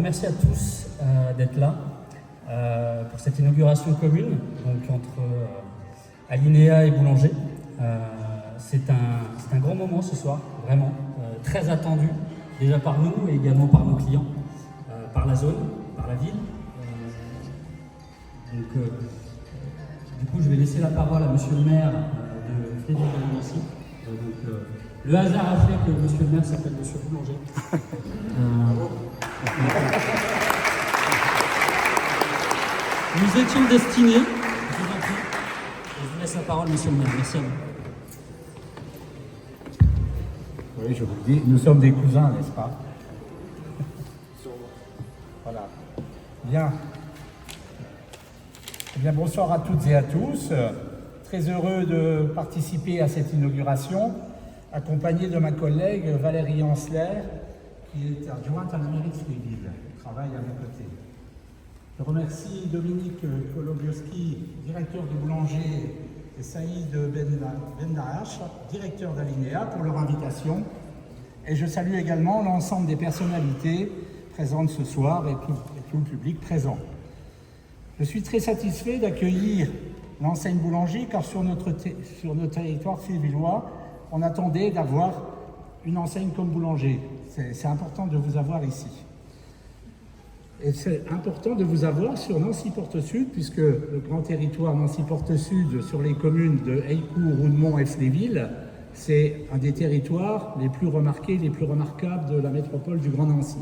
merci à tous d'être là pour cette inauguration commune donc, entre Alinéa et Boulanger. C'est un grand moment ce soir, vraiment, très attendu, déjà par nous et également par nos clients, par la zone, par la ville. Du coup, je vais laisser la parole à monsieur le maire de Fléville-de-Nancy. Le hasard a fait que monsieur le maire s'appelle monsieur Boulanger. Nous étions destinés, je vous en prie, je vous laisse la parole, monsieur le maire. Merci à vous. Oui, je vous le dis, nous sommes des cousins, n'est-ce pas? Voilà. Bien. Eh bien, bonsoir à toutes et à tous. Très heureux de participer à cette inauguration, accompagné de ma collègue Valérie Ansler, qui est adjointe à la mairie de Fléville, qui travaille à mes côtés. Je remercie Dominique Kolobioski, directeur du Boulanger, et Saïd Bendaach, directeur d'Alinéa, pour leur invitation. Et je salue également l'ensemble des personnalités présentes ce soir et tout le public présent. Je suis très satisfait d'accueillir l'enseigne Boulanger, car sur notre territoire flévillois, on attendait d'avoir une enseigne comme Boulanger. C'est important de vous avoir ici. Et c'est important de vous avoir sur Nancy-Porte-Sud, puisque le grand territoire Nancy-Porte-Sud, sur les communes de Heillecourt, Roudemont et Fléville, c'est un des territoires les plus remarqués, les plus remarquables de la métropole du Grand Nancy.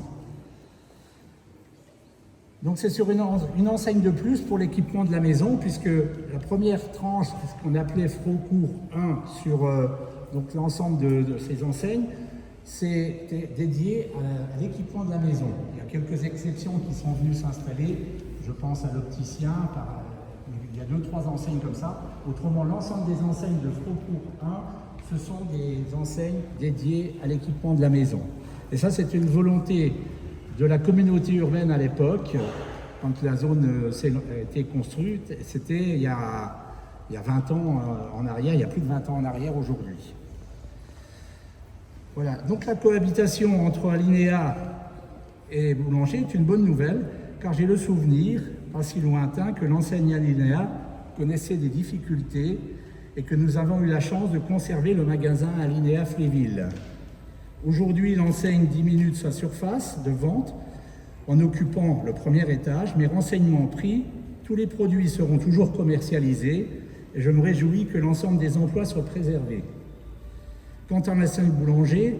Donc c'est sur une enseigne de plus pour l'équipement de la maison, puisque la première tranche, ce qu'on appelait Frocourt 1 sur donc l'ensemble de ces enseignes, c'est dédié à l'équipement de la maison. Il y a quelques exceptions qui sont venues s'installer, je pense à l'opticien, il y a 2-3 enseignes comme ça. Autrement, l'ensemble des enseignes de Frocourt 1, ce sont des enseignes dédiées à l'équipement de la maison. Et ça, c'est une volonté de la communauté urbaine à l'époque, quand la zone a été construite, c'était il y a 20 ans en arrière, il y a plus de 20 ans en arrière aujourd'hui. Voilà, donc la cohabitation entre Alinéa et Boulanger est une bonne nouvelle, car j'ai le souvenir, pas si lointain, que l'enseigne Alinéa connaissait des difficultés et que nous avons eu la chance de conserver le magasin Alinéa Fléville. Aujourd'hui, l'enseigne diminue de sa surface de vente en occupant le premier étage, mais renseignement pris, tous les produits seront toujours commercialisés et je me réjouis que l'ensemble des emplois soient préservés. Quant à l'enseigne Boulanger,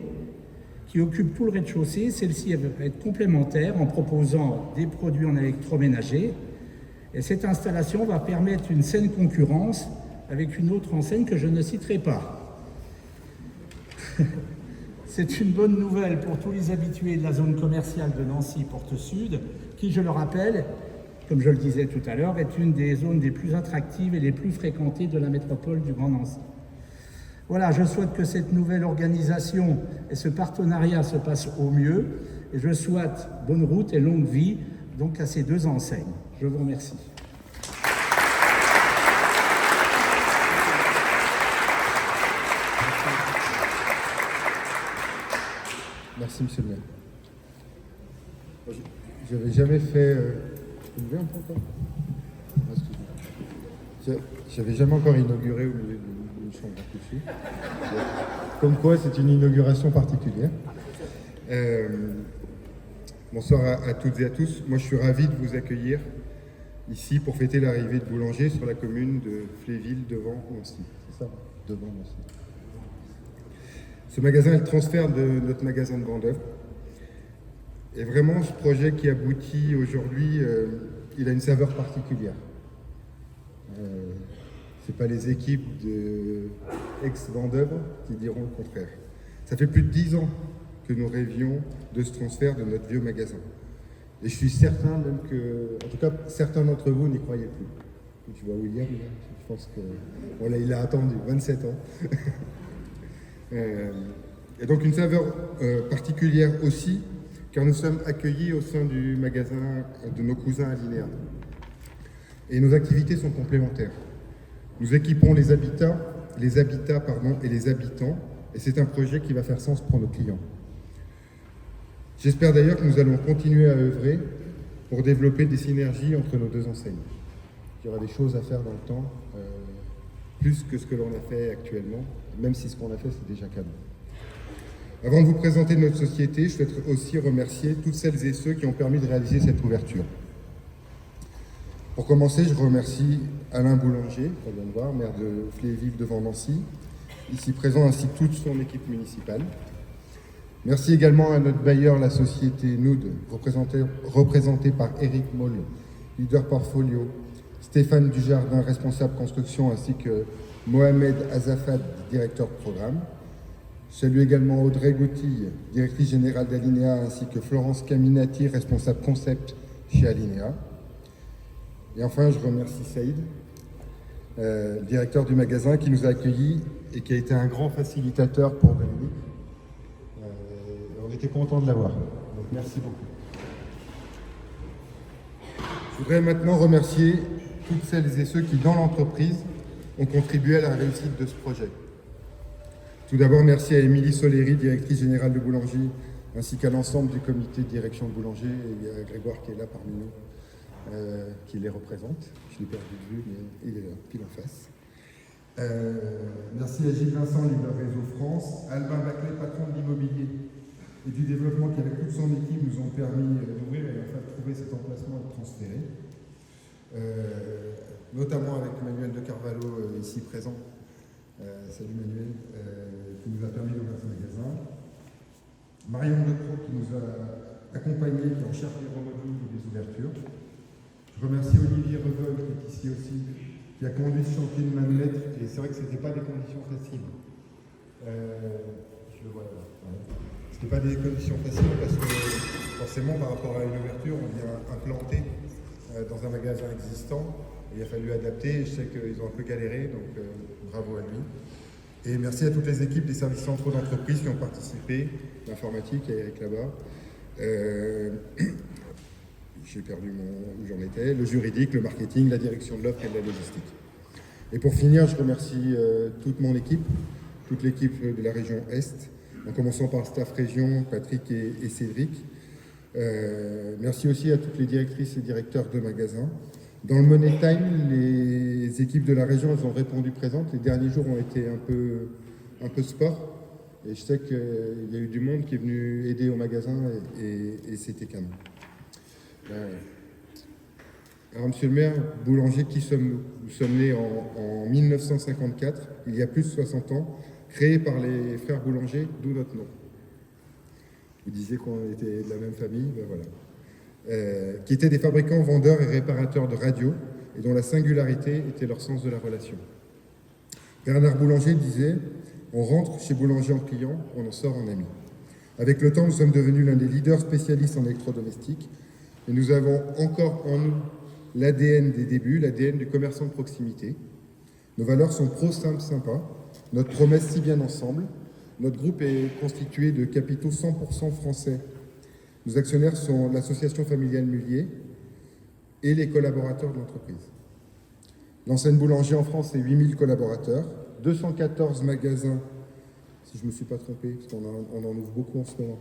qui occupe tout le rez-de-chaussée, celle-ci va être complémentaire en proposant des produits en électroménager. Et cette installation va permettre une saine concurrence avec une autre enseigne que je ne citerai pas. C'est une bonne nouvelle pour tous les habitués de la zone commerciale de Nancy-Porte-Sud, qui, je le rappelle, comme je le disais tout à l'heure, est une des zones les plus attractives et les plus fréquentées de la métropole du Grand Nancy. Voilà, je souhaite que cette nouvelle organisation et ce partenariat se passent au mieux, et je souhaite bonne route et longue vie donc à ces deux enseignes. Je vous remercie. Merci, monsieur le maire. Je n'avais jamais fait... J'avais jamais encore inauguré au milieu d'une chambre à coucher. Comme quoi, c'est une inauguration particulière. Bonsoir à toutes et à tous. Moi, je suis ravi de vous accueillir ici pour fêter l'arrivée de Boulanger sur la commune de Fléville devant Nancy. C'est ça, devant Nancy. Ce magasin est le transfert de notre magasin de vendeurs. Et vraiment, ce projet qui aboutit aujourd'hui, il a une saveur particulière. Ce n'est pas les équipes d'ex-vendeurs qui diront le contraire. Ça fait plus de 10 ans que nous rêvions de ce transfert de notre vieux magasin. Et je suis certain même que, en tout cas, certains d'entre vous n'y croyaient plus. Tu vois William, là, je pense que voilà, il a attendu 27 ans. Et donc une saveur particulière aussi, car nous sommes accueillis au sein du magasin de nos cousins Alinéa. Et nos activités sont complémentaires. Nous équipons les habitats et les habitants, et c'est un projet qui va faire sens pour nos clients. J'espère d'ailleurs que nous allons continuer à œuvrer pour développer des synergies entre nos deux enseignes. Il y aura des choses à faire dans le temps, plus que ce que l'on a fait actuellement, même si ce qu'on a fait, c'est déjà cadeau. Avant de vous présenter notre société, je souhaite aussi remercier toutes celles et ceux qui ont permis de réaliser cette ouverture. Pour commencer, je remercie Alain Boulanger, qu'on vient de voir, maire de Fléville devant Nancy, ici présent, ainsi que toute son équipe municipale. Merci également à notre bailleur, la société Noud, représentée par Éric Moll, leader portfolio, Stéphane Dujardin, responsable construction, ainsi que Mohamed Azafat, directeur de programme. Je salue également Audrey Gautille, directrice générale d'Alinea, ainsi que Florence Caminati, responsable concept chez Alinea. Et enfin, je remercie Saïd, directeur du magasin, qui nous a accueillis et qui a été un grand facilitateur pour Dominique. On était content de l'avoir. Donc merci beaucoup. Je voudrais maintenant remercier toutes celles et ceux qui, dans l'entreprise, ont contribué à la réussite de ce projet. Tout d'abord, merci à Émilie Soleri, directrice générale de Boulangerie, ainsi qu'à l'ensemble du comité de direction de Boulanger, et il y a Grégoire qui est là parmi nous, qui les représente. Je l'ai perdu de vue, mais il est là, pile en face. Merci à Gilles Vincent, leader Réseau France, Albin Baclet, patron de l'immobilier et du développement, qui avec toute son équipe nous ont permis d'ouvrir et enfin de trouver cet emplacement et de transférer. Notamment avec Manuel de Carvalho ici présent. Salut Manuel, qui nous a permis d'ouvrir ce magasin. Marion Lecro qui nous a accompagnés, qui est en charge des remodelings et des ouvertures. Je remercie Olivier Revol qui est ici aussi, qui a conduit ce chantier de main de maître, et c'est vrai que ce n'était pas des conditions faciles. Je le vois là. Ouais. Ce n'était pas des conditions faciles parce que forcément par rapport à une ouverture, on vient implanter dans un magasin existant. Il a fallu adapter, je sais qu'ils ont un peu galéré, donc bravo à lui. Et merci à toutes les équipes des services centraux d'entreprise qui ont participé, l'informatique, il y a Eric là-bas. J'ai perdu où j'en étais, le juridique, le marketing, la direction de l'offre et de la logistique. Et pour finir, je remercie toute mon équipe, toute l'équipe de la région Est, en commençant par le staff région, Patrick et Cédric. Merci aussi à toutes les directrices et directeurs de magasins. Dans le Money Time, les équipes de la région, elles ont répondu présentes. Les derniers jours ont été un peu sport. Et je sais qu'il y a eu du monde qui est venu aider au magasin et c'était canon. Alors, monsieur le maire, Boulanger, qui sommes-nous? Nous sommes nés en 1954, il y a plus de 60 ans, créés par les frères Boulanger, d'où notre nom. Vous disiez qu'on était de la même famille, ben voilà. Qui étaient des fabricants, vendeurs et réparateurs de radio, et dont la singularité était leur sens de la relation. Bernard Boulanger disait « On rentre chez Boulanger en client, on en sort en ami ». Avec le temps, nous sommes devenus l'un des leaders spécialistes en électrodomestiques, et nous avons encore en nous l'ADN des débuts, l'ADN du commerçant de proximité. Nos valeurs sont pro, simple, sympa, notre promesse si bien ensemble. Notre groupe est constitué de capitaux 100% français. Nos actionnaires sont l'association familiale Mullier et les collaborateurs de l'entreprise. L'enseigne Boulanger en France, c'est 8000 collaborateurs, 214 magasins, si je ne me suis pas trompé, parce qu'on en ouvre beaucoup en ce moment,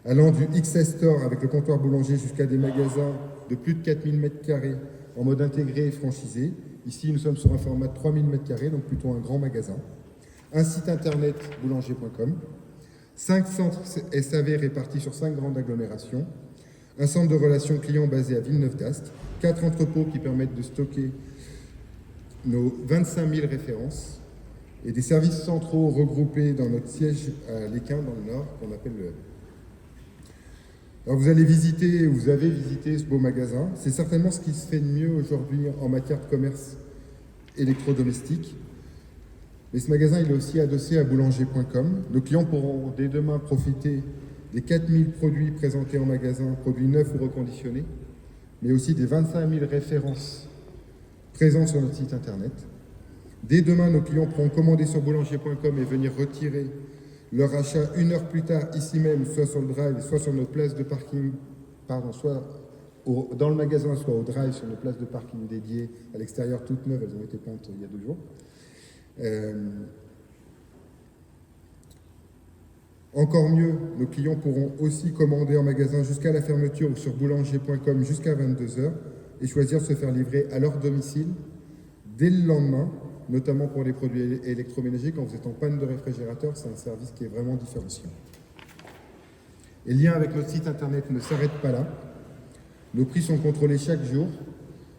allant du XS Store avec le comptoir Boulanger jusqu'à des magasins de plus de 4000 m² en mode intégré et franchisé. Ici, nous sommes sur un format de 3000 m², donc plutôt un grand magasin. Un site internet boulanger.com. 5 centres SAV répartis sur 5 grandes agglomérations, un centre de relations clients basé à Villeneuve-d'Ascq, 4 entrepôts qui permettent de stocker nos 25 000 références et des services centraux regroupés dans notre siège à Léquin, dans le Nord, qu'on appelle le Hub. Alors vous avez visité ce beau magasin. C'est certainement ce qui se fait de mieux aujourd'hui en matière de commerce électrodomestique. Mais ce magasin, il est aussi adossé à boulanger.com. Nos clients pourront dès demain profiter des 4000 produits présentés en magasin, produits neufs ou reconditionnés, mais aussi des 25 000 références présentes sur notre site internet. Dès demain, nos clients pourront commander sur boulanger.com et venir retirer leur achat 1 heure plus tard, ici même, soit sur le drive, soit sur notre place de parking, soit dans le magasin, soit au drive, sur nos places de parking dédiées à l'extérieur, toutes neuves, elles ont été peintes il y a 2 jours. Encore mieux, nos clients pourront aussi commander en magasin jusqu'à la fermeture ou sur boulanger.com jusqu'à 22 heures et choisir de se faire livrer à leur domicile dès le lendemain, notamment pour les produits électroménagers. Quand vous êtes en panne de réfrigérateur, c'est un service qui est vraiment différenciant. Et le lien avec notre site internet ne s'arrête pas là. Nos prix sont contrôlés chaque jour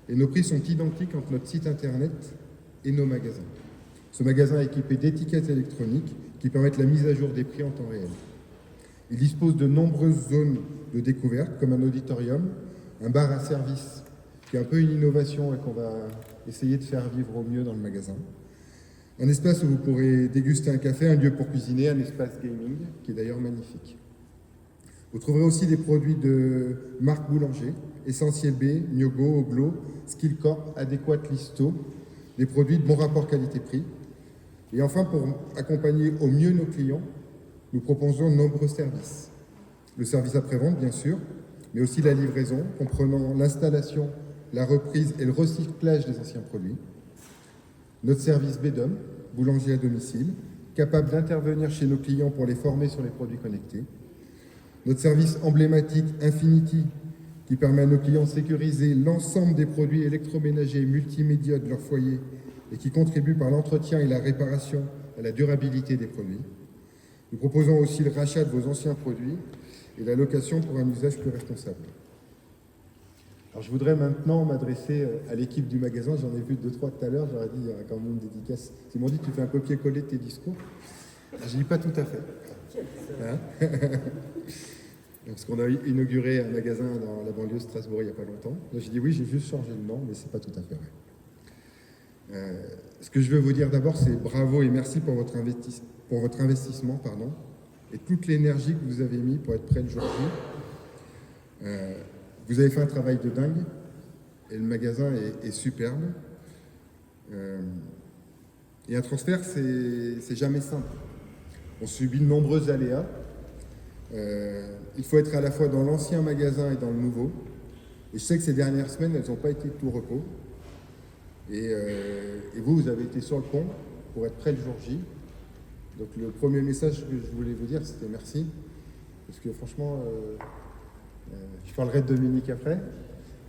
et nos prix sont identiques entre notre site internet et nos magasins. Ce magasin est équipé d'étiquettes électroniques qui permettent la mise à jour des prix en temps réel. Il dispose de nombreuses zones de découverte, comme un auditorium, un bar à service, qui est un peu une innovation et qu'on va essayer de faire vivre au mieux dans le magasin. Un espace où vous pourrez déguster un café, un lieu pour cuisiner, un espace gaming, qui est d'ailleurs magnifique. Vous trouverez aussi des produits de marque Boulanger, Essentiel B, Myogo, Oglo, Skillcorp, Adéquat, Listo, des produits de bon rapport qualité-prix. Et enfin, pour accompagner au mieux nos clients, nous proposons de nombreux services. Le service après-vente, bien sûr, mais aussi la livraison, comprenant l'installation, la reprise et le recyclage des anciens produits. Notre service BEDOM, boulanger à domicile, capable d'intervenir chez nos clients pour les former sur les produits connectés. Notre service emblématique Infinity, qui permet à nos clients de sécuriser l'ensemble des produits électroménagers et multimédia de leur foyer et qui contribue par l'entretien et la réparation à la durabilité des produits. Nous proposons aussi le rachat de vos anciens produits et la location pour un usage plus responsable. Alors je voudrais maintenant m'adresser à l'équipe du magasin. J'en ai vu 2-3 tout à l'heure, j'aurais dit il y aura quand même une dédicace. Ils m'ont dit tu fais un copier-coller de tes discours. Je dis pas tout à fait. Hein parce qu'on a inauguré un magasin dans la banlieue de Strasbourg il n'y a pas longtemps. J'ai dit oui, j'ai juste changé le nom, mais c'est pas tout à fait vrai. Ce que je veux vous dire d'abord, c'est bravo et merci pour votre investissement, et toute l'énergie que vous avez mis pour être prêt le jour J. Vous avez fait un travail de dingue et le magasin est superbe. Et un transfert, c'est jamais simple. On subit de nombreux aléas. Il faut être à la fois dans l'ancien magasin et dans le nouveau. Et je sais que ces dernières semaines, elles n'ont pas été de tout repos. Et vous avez été sur le pont pour être prêt le jour J. Donc le premier message que je voulais vous dire, c'était merci. Parce que franchement, je parlerai de Dominique après,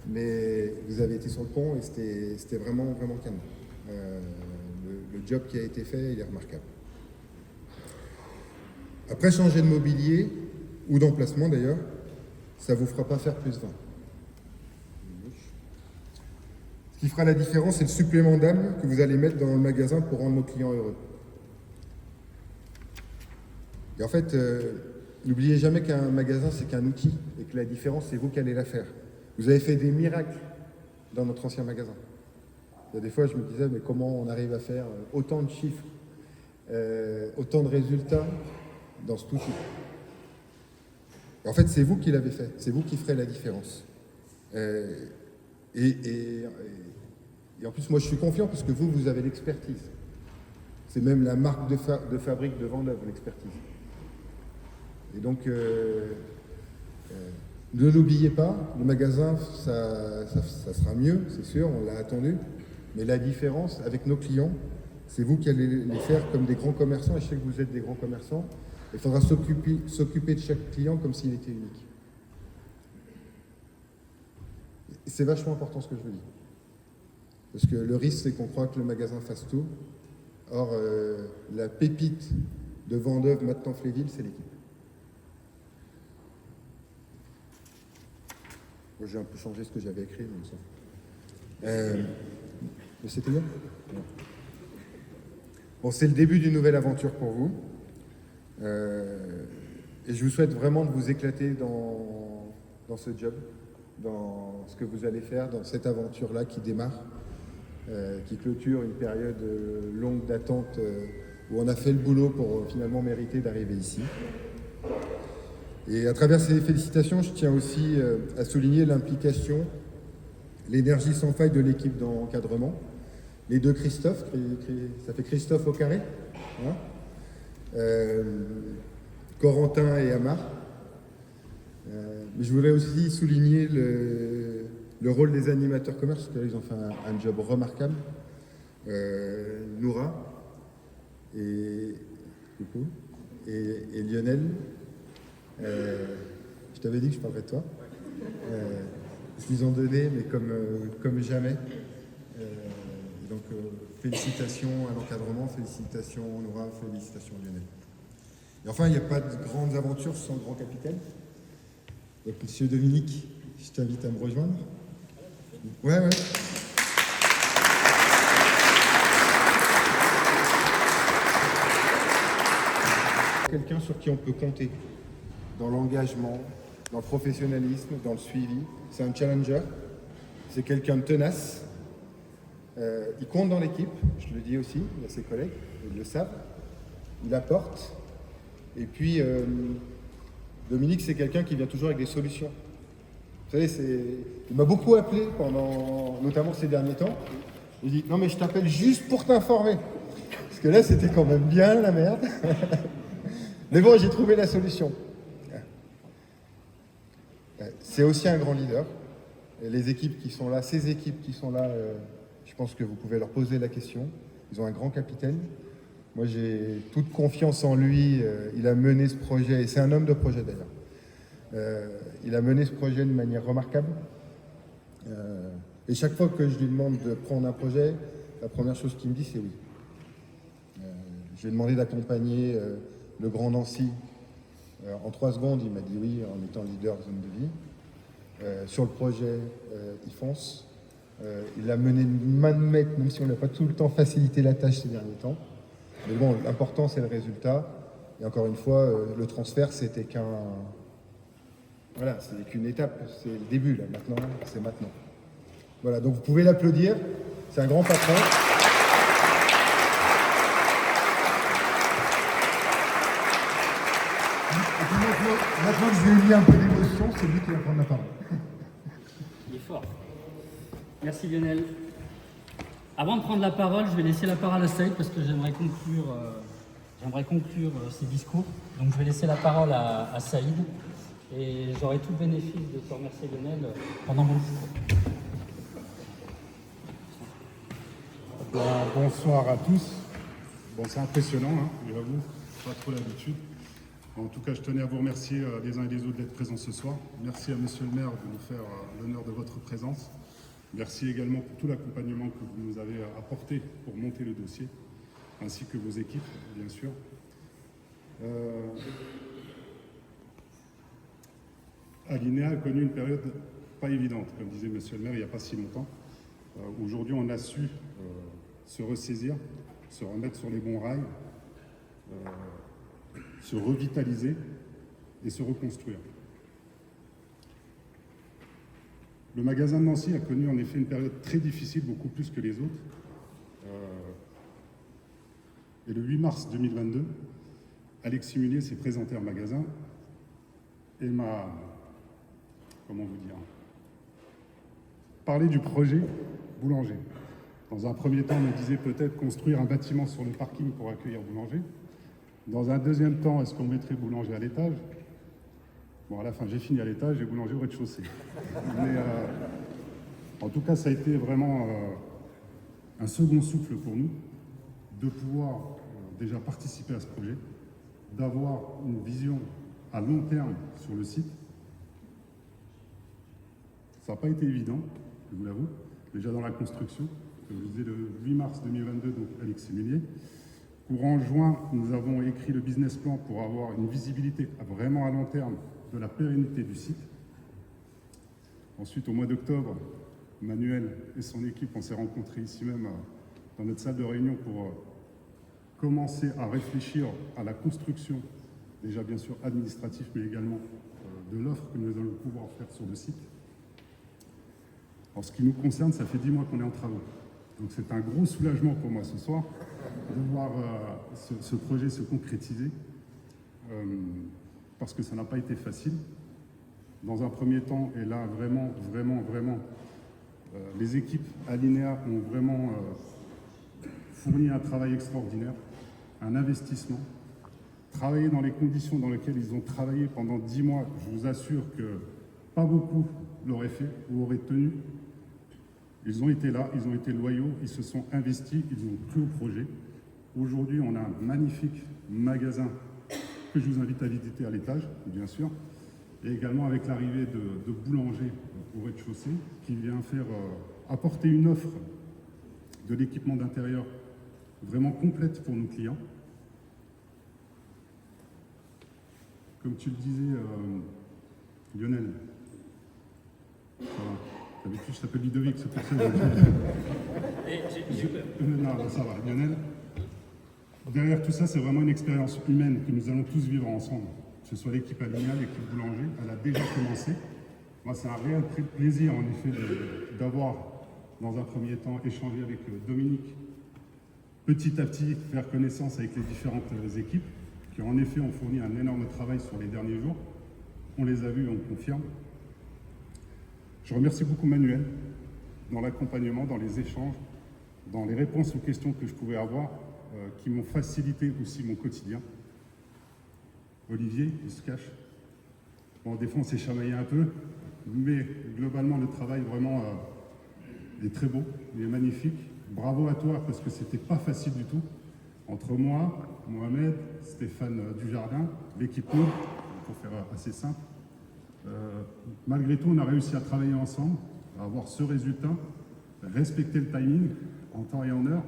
mais vous avez été sur le pont et c'était vraiment, vraiment canon. Le job qui a été fait, il est remarquable. Après, changer de mobilier, ou d'emplacement d'ailleurs, ça ne vous fera pas faire plus 20. Ce qui fera la différence, c'est le supplément d'âme que vous allez mettre dans le magasin pour rendre nos clients heureux. Et en fait, n'oubliez jamais qu'un magasin, c'est qu'un outil, et que la différence, c'est vous qui allez la faire. Vous avez fait des miracles dans notre ancien magasin. Il y a des fois, je me disais, mais comment on arrive à faire autant de chiffres, autant de résultats dans ce outil. En fait, c'est vous qui l'avez fait, c'est vous qui ferez la différence. Et en plus, moi, je suis confiant parce que vous avez l'expertise. C'est même la marque de fabrique de Vendôme, l'expertise. Et donc, ne l'oubliez pas, le magasin, ça sera mieux, c'est sûr, on l'a attendu. Mais la différence avec nos clients, c'est vous qui allez les faire comme des grands commerçants, et je sais que vous êtes des grands commerçants. Il faudra s'occuper de chaque client comme s'il était unique. C'est vachement important ce que je vous dis. Parce que le risque, c'est qu'on croit que le magasin fasse tout. Or, la pépite de Vendôme, maintenant Fléville, c'est l'équipe. Moi, j'ai un peu changé ce que j'avais écrit, donc ça. Mais c'était bien. Bon, c'est le début d'une nouvelle aventure pour vous. Et je vous souhaite vraiment de vous éclater dans ce job, dans ce que vous allez faire, dans cette aventure-là qui démarre, qui clôture une période longue d'attente où on a fait le boulot pour finalement mériter d'arriver ici. Et à travers ces félicitations, je tiens aussi à souligner l'implication, l'énergie sans faille de l'équipe d'encadrement. Les deux Christophe, ça fait Christophe au carré, hein, Corentin et Amar. Mais je voudrais aussi souligner le rôle des animateurs commerce, parce qu'ils ont fait un job remarquable. Noura et et Lionel. Je t'avais dit que je parlerais de toi. Ils nous ont donné, mais comme jamais. Donc, félicitations à l'encadrement, félicitations Nora, félicitations Lionel. Et enfin, il n'y a pas de grandes aventures sans grand capitaine. Donc, monsieur Dominique, je t'invite à me rejoindre. Ouais. Quelqu'un sur qui on peut compter dans l'engagement, dans le professionnalisme, dans le suivi. C'est un challenger, c'est quelqu'un de tenace. Il compte dans l'équipe, je le dis aussi, il a ses collègues, ils le savent. Il apporte. Et puis, Dominique, c'est quelqu'un qui vient toujours avec des solutions. Vous savez, il m'a beaucoup appelé notamment ces derniers temps. Il dit, non mais je t'appelle juste pour t'informer. Parce que là, c'était quand même bien la merde. Mais bon, j'ai trouvé la solution. C'est aussi un grand leader. Et les équipes qui sont là, ces équipes qui sont là, je pense que vous pouvez leur poser la question. Ils ont un grand capitaine. Moi, j'ai toute confiance en lui. Il a mené ce projet, et c'est un homme de projet d'ailleurs. Il a mené ce projet de manière remarquable. Et chaque fois que je lui demande de prendre un projet, la première chose qu'il me dit, c'est oui. Je lui ai demandé d'accompagner le Grand Nancy. En 3 secondes, il m'a dit oui, en étant leader zone de vie. Sur le projet, il fonce. Il l'a mené de main de maître, même si on n'a pas tout le temps facilité la tâche ces derniers temps. Mais bon, l'important, c'est le résultat. Et encore une fois, le transfert, c'était Voilà, c'est qu'une étape. C'est le début, là. Maintenant, c'est maintenant. Voilà, donc vous pouvez l'applaudir. C'est un grand patron. Et puis maintenant que je lui ai mis un peu d'émotion, c'est lui qui va prendre la parole. Il est fort. Merci Lionel. Avant de prendre la parole, je vais laisser la parole à Saïd parce que j'aimerais conclure ces discours. Donc je vais laisser la parole à Saïd et j'aurai tout le bénéfice de te remercier Lionel pendant mon discours. Bonsoir à tous. Bon, c'est impressionnant, hein, j'avoue, pas trop l'habitude. En tout cas, je tenais à vous remercier les uns et les autres d'être présents ce soir. Merci à Monsieur le maire de nous faire l'honneur de votre présence. Merci également pour tout l'accompagnement que vous nous avez apporté pour monter le dossier, ainsi que vos équipes, bien sûr. Alinea a connu une période pas évidente, comme disait Monsieur le maire, il n'y a pas si longtemps. Aujourd'hui, on a su se ressaisir, se remettre sur les bons rails, se revitaliser et se reconstruire. Le magasin de Nancy a connu en effet une période très difficile, beaucoup plus que les autres. Et le 8 mars 2022, Alexis Munier s'est présenté en magasin et m'a, parlé du projet Boulanger. Dans un premier temps, on me disait peut-être construire un bâtiment sur le parking pour accueillir Boulanger. Dans un deuxième temps, est-ce qu'on mettrait Boulanger à l'étage? Bon, à la fin, j'ai fini à l'étage et Boulanger au rez-de-chaussée. Mais en tout cas, ça a été vraiment un second souffle pour nous de pouvoir déjà participer à ce projet, d'avoir une vision à long terme sur le site. Ça n'a pas été évident, je vous l'avoue, déjà dans la construction. Comme je disais, le 8 mars 2022, donc Alexis Munier. Courant juin, nous avons écrit le business plan pour avoir une visibilité vraiment à long terme de la pérennité du site. Ensuite, au mois d'octobre, Manuel et son équipe, on s'est rencontrés ici même dans notre salle de réunion pour commencer à réfléchir à la construction, déjà bien sûr administrative, mais également de l'offre que nous allons pouvoir faire sur le site. En ce qui nous concerne, ça fait 10 mois qu'on est en travaux. Donc c'est un gros soulagement pour moi ce soir de voir ce projet se concrétiser, parce que ça n'a pas été facile. Dans un premier temps, et là vraiment, les équipes Alinea ont vraiment fourni un travail extraordinaire, un investissement, travailler dans les conditions dans lesquelles ils ont travaillé pendant 10 mois, je vous assure que pas beaucoup l'auraient fait ou auraient tenu. Ils ont été là, ils ont été loyaux, ils se sont investis, ils ont cru au projet. Aujourd'hui, on a un magnifique magasin que je vous invite à visiter à l'étage, bien sûr, et également avec l'arrivée de Boulanger au rez-de-chaussée, qui vient faire apporter une offre de l'équipement d'intérieur vraiment complète pour nos clients. Comme tu le disais, Lionel, d'habitude je t'appelle Ludovic, c'est pour ça que non, ça va, Lionel. Derrière tout ça, c'est vraiment une expérience humaine que nous allons tous vivre ensemble. Que ce soit l'équipe Alinéa, l'équipe Boulanger, elle a déjà commencé. Moi, c'est un réel plaisir, en effet, d'avoir, dans un premier temps, échangé avec Dominique, petit à petit, faire connaissance avec les différentes équipes, qui en effet ont fourni un énorme travail sur les derniers jours. On les a vus, on confirme. Je remercie beaucoup Manuel dans l'accompagnement, dans les échanges, dans les réponses aux questions que je pouvais avoir, qui m'ont facilité aussi mon quotidien. Olivier, il se cache. Bon, des fois, on s'est chamaillé un peu, mais globalement, le travail vraiment est très beau, il est magnifique. Bravo à toi, parce que c'était pas facile du tout. Entre moi, Mohamed, Stéphane Dujardin, l'équipe Mode, pour faire assez simple. Malgré tout, on a réussi à travailler ensemble, à avoir ce résultat, respecter le timing en temps et en heure.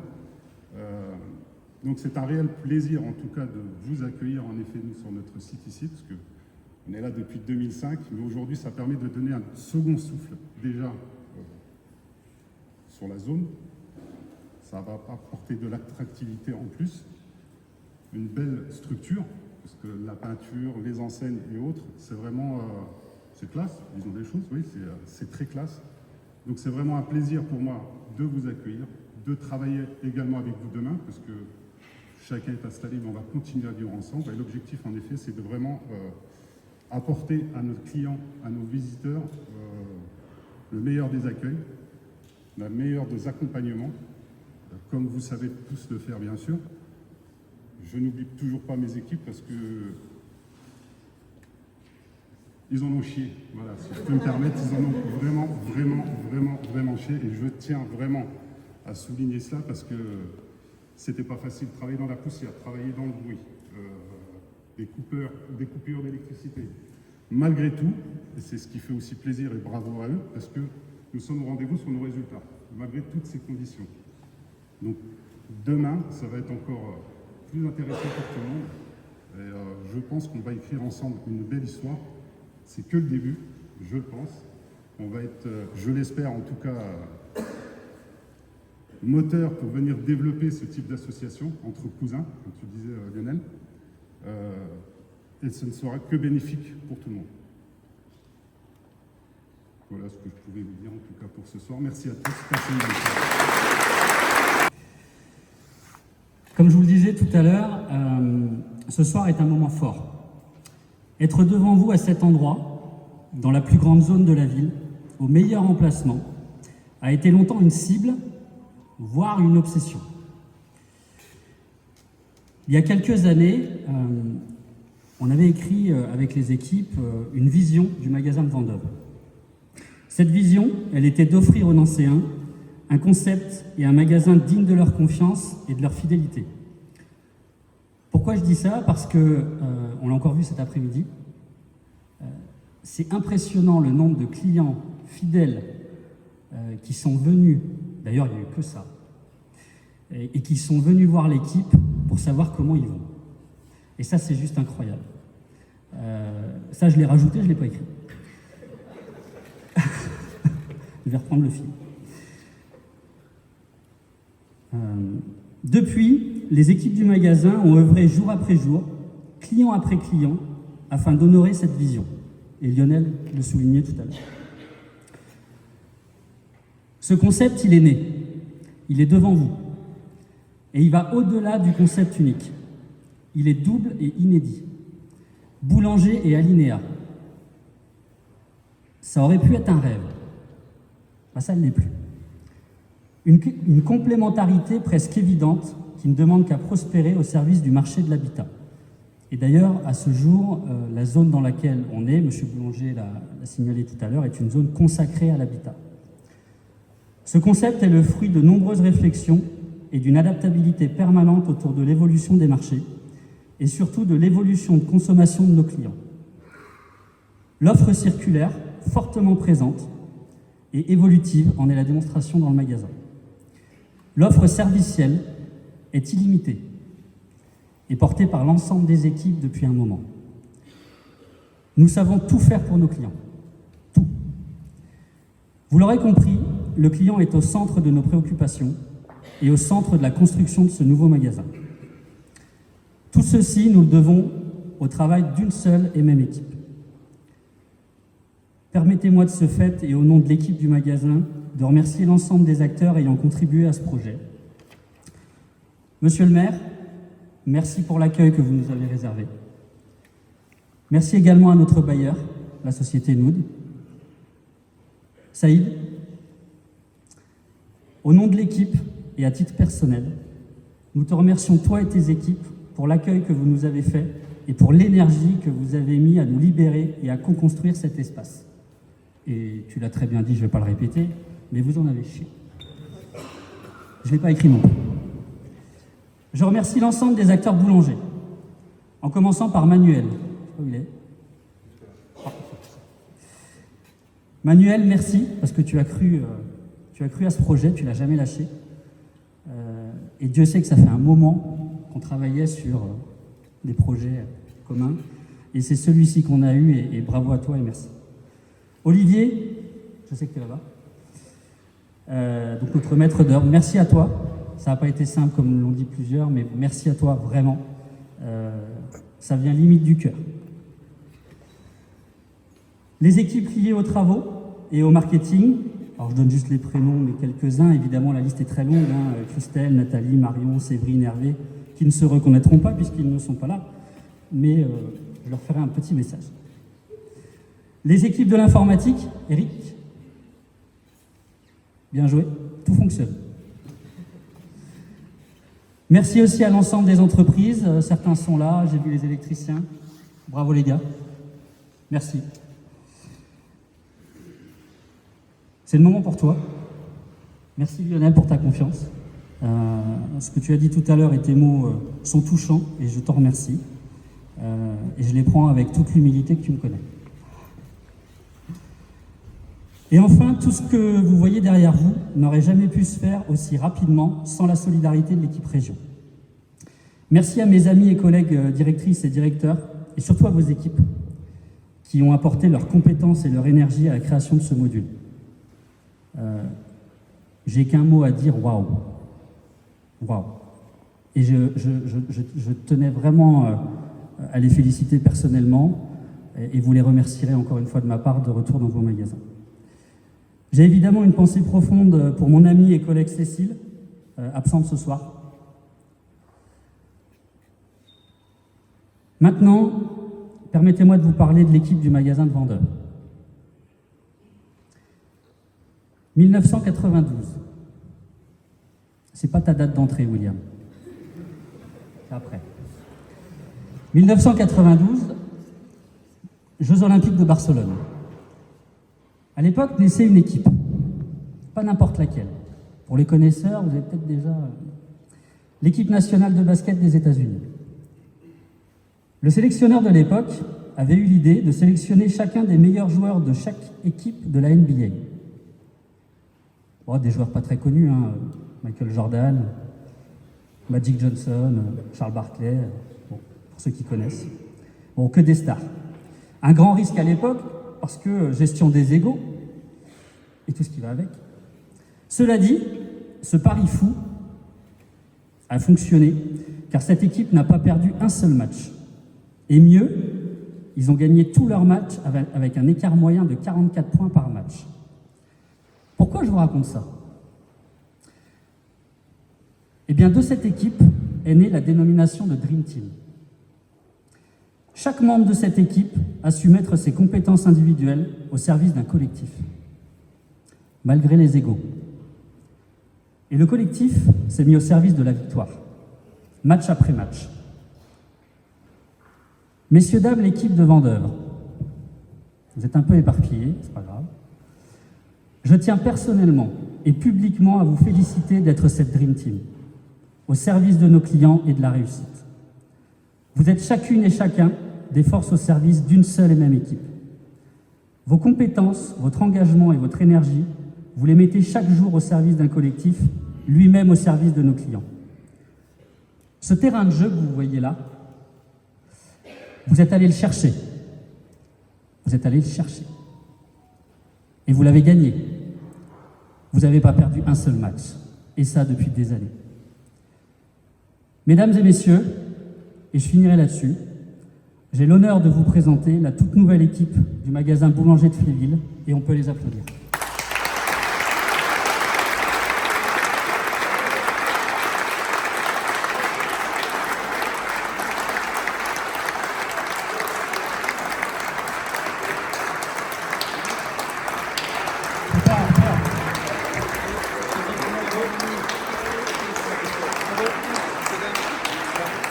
Donc c'est un réel plaisir en tout cas de vous accueillir en effet nous sur notre site ici, parce qu'on est là depuis 2005, mais aujourd'hui ça permet de donner un second souffle déjà sur la zone. Ça va apporter de l'attractivité en plus, une belle structure, parce que la peinture, les enseignes et autres, c'est vraiment, c'est classe, disons des choses, oui, c'est très classe. Donc c'est vraiment un plaisir pour moi de vous accueillir, de travailler également avec vous demain, parce que chacun est installé, mais on va continuer à vivre ensemble. Et l'objectif, en effet, c'est de vraiment apporter à nos clients, à nos visiteurs, le meilleur des accueils, le meilleur des accompagnements, comme vous savez tous le faire, bien sûr. Je n'oublie toujours pas mes équipes parce que ils en ont chié. Voilà, si je peux me permettre, ils en ont vraiment chié. Et je tiens vraiment à souligner cela parce que c'était pas facile de travailler dans la poussière, travailler dans le bruit, des coupures d'électricité. Malgré tout, et c'est ce qui fait aussi plaisir et bravo à eux, parce que nous sommes au rendez-vous sur nos résultats, malgré toutes ces conditions. Donc demain, ça va être encore plus intéressant pour tout le monde. Et je pense qu'on va écrire ensemble une belle histoire. C'est que le début, je pense. On va être, je l'espère en tout cas, moteur pour venir développer ce type d'association entre cousins, comme tu disais Lionel, et ce ne sera que bénéfique pour tout le monde. Voilà ce que je pouvais vous dire en tout cas pour ce soir. Merci à tous. Passez une bonne soirée. Comme je vous le disais tout à l'heure, ce soir est un moment fort. Être devant vous à cet endroit, dans la plus grande zone de la ville, au meilleur emplacement, a été longtemps une cible, voire une obsession. Il y a quelques années, on avait écrit avec les équipes une vision du magasin de Vendôme. Cette vision, elle était d'offrir aux Nancéens un concept et un magasin digne de leur confiance et de leur fidélité. Pourquoi je dis ça? Parce que, on l'a encore vu cet après-midi, c'est impressionnant le nombre de clients fidèles qui sont venus, d'ailleurs il n'y a eu que ça, et qui sont venus voir l'équipe pour savoir comment ils vont. Et ça c'est juste incroyable. Ça je l'ai rajouté, je ne l'ai pas écrit. Je vais reprendre le fil. Depuis, les équipes du magasin ont œuvré jour après jour, client après client, afin d'honorer cette vision. Et Lionel le soulignait tout à l'heure. Ce concept, il est né. Il est devant vous. Et il va au-delà du concept unique. Il est double et inédit. Boulanger et Alinéa. Ça aurait pu être un rêve. Ben, ça ne l'est plus. Une complémentarité presque évidente qui ne demande qu'à prospérer au service du marché de l'habitat. Et d'ailleurs, à ce jour, la zone dans laquelle on est, M. Boulanger l'a signalé tout à l'heure, est une zone consacrée à l'habitat. Ce concept est le fruit de nombreuses réflexions et d'une adaptabilité permanente autour de l'évolution des marchés, et surtout de l'évolution de consommation de nos clients. L'offre circulaire, fortement présente et évolutive, en est la démonstration dans le magasin. L'offre servicielle est illimitée et portée par l'ensemble des équipes depuis un moment. Nous savons tout faire pour nos clients. Tout. Vous l'aurez compris, le client est au centre de nos préoccupations et au centre de la construction de ce nouveau magasin. Tout ceci, nous le devons au travail d'une seule et même équipe. Permettez-moi de ce fait, et au nom de l'équipe du magasin, de remercier l'ensemble des acteurs ayant contribué à ce projet. Monsieur le maire, merci pour l'accueil que vous nous avez réservé. Merci également à notre bailleur, la société Noud. Saïd, au nom de l'équipe et à titre personnel, nous te remercions, toi et tes équipes, pour l'accueil que vous nous avez fait et pour l'énergie que vous avez mis à nous libérer et à co-construire cet espace. Et tu l'as très bien dit, je ne vais pas le répéter, mais vous en avez chié. Je ne l'ai pas écrit non plus. Je remercie l'ensemble des acteurs boulangers, en commençant par Manuel. Je sais pas où il est. Manuel, merci, parce que tu as cru à ce projet, tu ne l'as jamais lâché. Et Dieu sait que ça fait un moment qu'on travaillait sur des projets communs. Et c'est celui-ci qu'on a eu, et bravo à toi et merci. Olivier, je sais que tu es là-bas, donc notre maître d'œuvre, merci à toi. Ça n'a pas été simple comme l'ont dit plusieurs, mais merci à toi vraiment. Ça vient limite du cœur. Les équipes liées aux travaux et au marketing, alors je donne juste les prénoms, mais quelques-uns, évidemment la liste est très longue, hein, Christelle, Nathalie, Marion, Séverine, Hervé, qui ne se reconnaîtront pas puisqu'ils ne sont pas là, mais je leur ferai un petit message. Les équipes de l'informatique, Eric, bien joué, tout fonctionne. Merci aussi à l'ensemble des entreprises, certains sont là, j'ai vu les électriciens, bravo les gars, merci. C'est le moment pour toi, merci Lionel pour ta confiance. Ce que tu as dit tout à l'heure et tes mots sont touchants et je t'en remercie. Et je les prends avec toute l'humilité que tu me connais. Et enfin, tout ce que vous voyez derrière vous n'aurait jamais pu se faire aussi rapidement sans la solidarité de l'équipe région. Merci à mes amis et collègues directrices et directeurs, et surtout à vos équipes, qui ont apporté leurs compétences et leur énergie à la création de ce module. J'ai qu'un mot à dire, waouh. Waouh. Et je tenais vraiment à les féliciter personnellement, et vous les remercierez encore une fois de ma part de retour dans vos magasins. J'ai évidemment une pensée profonde pour mon amie et collègue Cécile, absente ce soir. Maintenant, permettez-moi de vous parler de l'équipe du magasin de Vendôme. 1992. C'est pas ta date d'entrée, William. C'est après. 1992, Jeux Olympiques de Barcelone. À l'époque, naissait une équipe, pas n'importe laquelle. Pour les connaisseurs, vous avez peut-être déjà l'équipe nationale de basket des États-Unis. Le sélectionneur de l'époque avait eu l'idée de sélectionner chacun des meilleurs joueurs de chaque équipe de la NBA. Bon, des joueurs pas très connus, hein, Michael Jordan, Magic Johnson, Charles Barkley, bon, pour ceux qui connaissent. Bon, que des stars. Un grand risque à l'époque, parce que gestion des égos et tout ce qui va avec. Cela dit, ce pari fou a fonctionné, car cette équipe n'a pas perdu un seul match. Et mieux, ils ont gagné tous leurs matchs avec un écart moyen de 44 points par match. Pourquoi je vous raconte ça? Eh bien, de cette équipe est née la dénomination de Dream Team. Chaque membre de cette équipe a su mettre ses compétences individuelles au service d'un collectif, malgré les égos. Et le collectif s'est mis au service de la victoire, match après match. Messieurs, dames, l'équipe de Vendeuvre, vous êtes un peu éparpillés, c'est pas grave. Je tiens personnellement et publiquement à vous féliciter d'être cette Dream Team, au service de nos clients et de la réussite. Vous êtes chacune et chacun des forces au service d'une seule et même équipe. Vos compétences, votre engagement et votre énergie, vous les mettez chaque jour au service d'un collectif, lui-même au service de nos clients. Ce terrain de jeu que vous voyez là, vous êtes allé le chercher. Vous êtes allé le chercher. Et vous l'avez gagné. Vous n'avez pas perdu un seul match. Et ça depuis des années. Mesdames et messieurs, et je finirai là-dessus, j'ai l'honneur de vous présenter la toute nouvelle équipe du magasin Boulanger de Fléville, et on peut les applaudir.